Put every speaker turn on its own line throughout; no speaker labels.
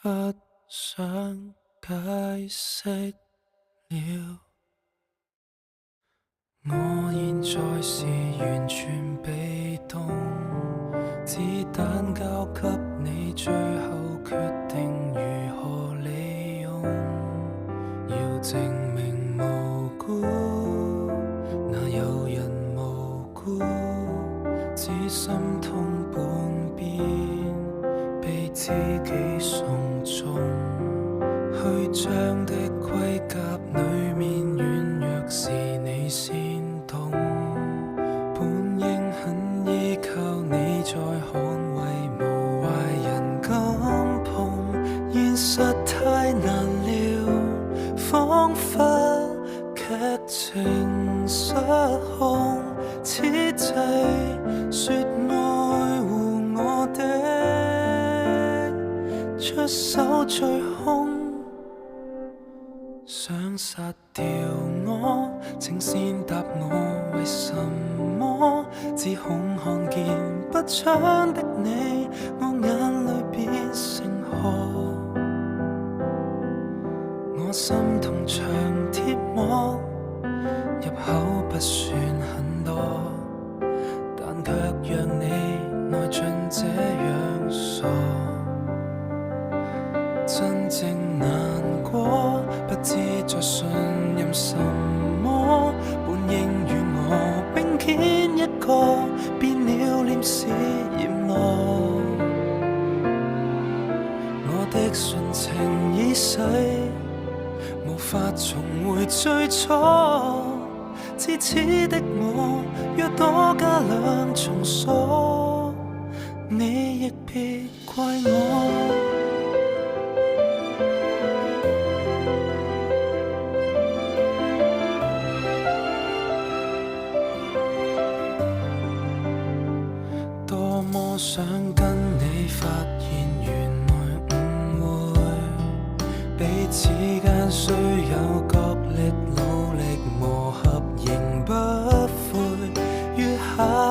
不想解釋了。我現在是完全被動，子彈交給你，最後決定如何利用。要證明無辜，哪有人無辜？只心痛半邊，被知己送終。虛張的盔甲裡面軟弱是你先懂，本應很依靠你在捍衛，無壞人敢碰。現實太難料，彷彿劇情失控，此際說愛護我的，出手最兇。想殺掉我，請先答我為什麼？只恐看見不祥的你，我眼淚變成河。我心痛像鐵膜，入口不算很多，但卻讓你內進這樣傻。真正難過，不知在信任什麼，本應與我並肩一個，變了臉是閻羅。我的純情已逝，無法重回最初，自此的我若多加兩重鎖，你亦別怪我。想跟你發現原來誤會，彼此間雖有角力努力磨合仍不悔，月下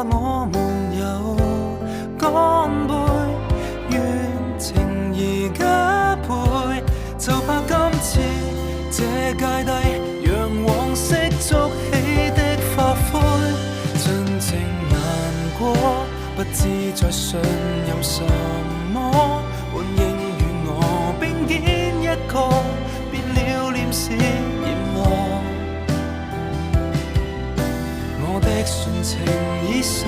我們有乾杯，願情誼加倍，就怕今次這芥蒂讓往昔築起的花灰，真正難過不知在信任什麼，本應與我並肩一個，變了臉是閻羅。我的純情已逝，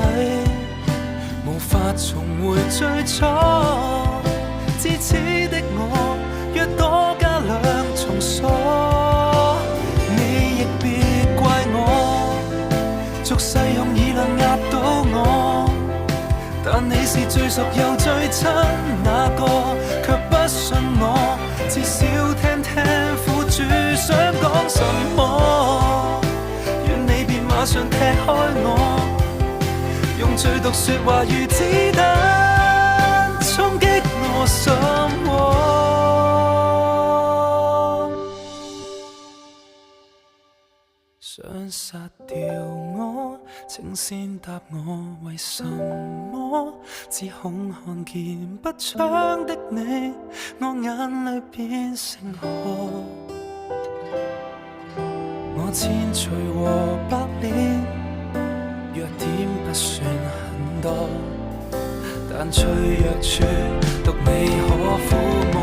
無法重回最初，自此的我若多加兩重鎖，你亦別怪我，俗世用議論壓倒我。但你是最熟又最親那個，卻不信我，至少聽聽苦主想講什麼。願你別馬上踢開我，用最毒說話如子彈衝擊我心窩。想殺掉我，請先答我為什麼？只恐看見不祥的你，我眼淚變成河。我千錘和百煉，弱點不算很多，但脆弱處獨你可撫摸。